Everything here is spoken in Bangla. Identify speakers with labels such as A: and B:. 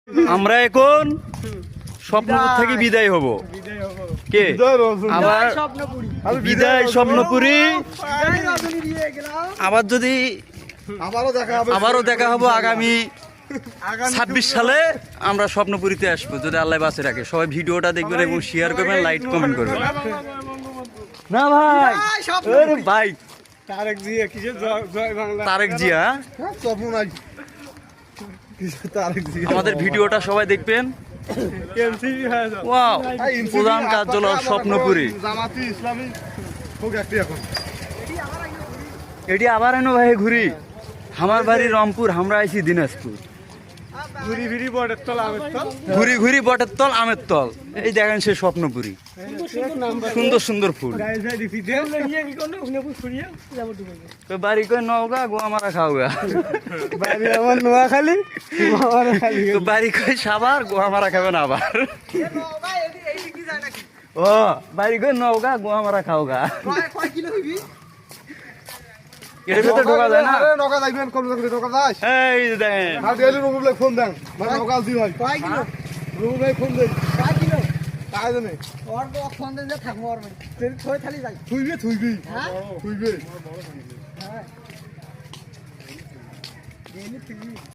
A: আমরা এখন স্বপ্নপুর থেকে বিদায় হব। কে আবার বিদায় স্বপ্নপুরী। আবার যদি আবারও দেখা হবো আগামী 26 সালে আমরা স্বপ্নপুরীতে আসবো যদি আল্লাহ বাঁচে রাখে। সবাই ভিডিওটা দেখবেন এবং শেয়ার করবেন, লাইক কমেন্ট করবেন। না ভাই, আরে ভাই তারেক জিয়া, আমাদের ভিডিওটা সবাই দেখবেন। ওয়াও, প্রধান কার্যালয় স্বপ্নপুরী। এটি আবার এনো ভাই ঘুরি। আমার বাড়ি রংপুর, আমরা আইছি দিনাজপুর। ঘুরি ঘুরি বটের তল আমের তল। এই দেখেন সে স্বপ্নপুরী, সুন্দর সুন্দর ফুল। বাড়ি কই নওগা, গোয়া মারা খাওগা। নোয়াখালী, বাড়ি কই সাবার, গোয়া মারা খাবেন আবার। ও বাড়ি কই নওগা, গোয়া মারা খাওগা। এর ভিতরে ঢোকা যায় না।
B: নৌকা যাইবেন কোন জায়গায় ঢোকা যায়?
A: এই দেখেন,
B: আর গেলে রুবুল ভাই ফোন দেন, মানে নৌকা দি ভাই। কয় কিলো? রুবুল ভাই ফোন দেন। কয় কিলো? তাই জানে। ওর তো ফোন দেন যে থাকবো আর ভাই। তুই থই থালি যাই। থুইবি। হ্যাঁ? থুইবি। হ্যাঁ।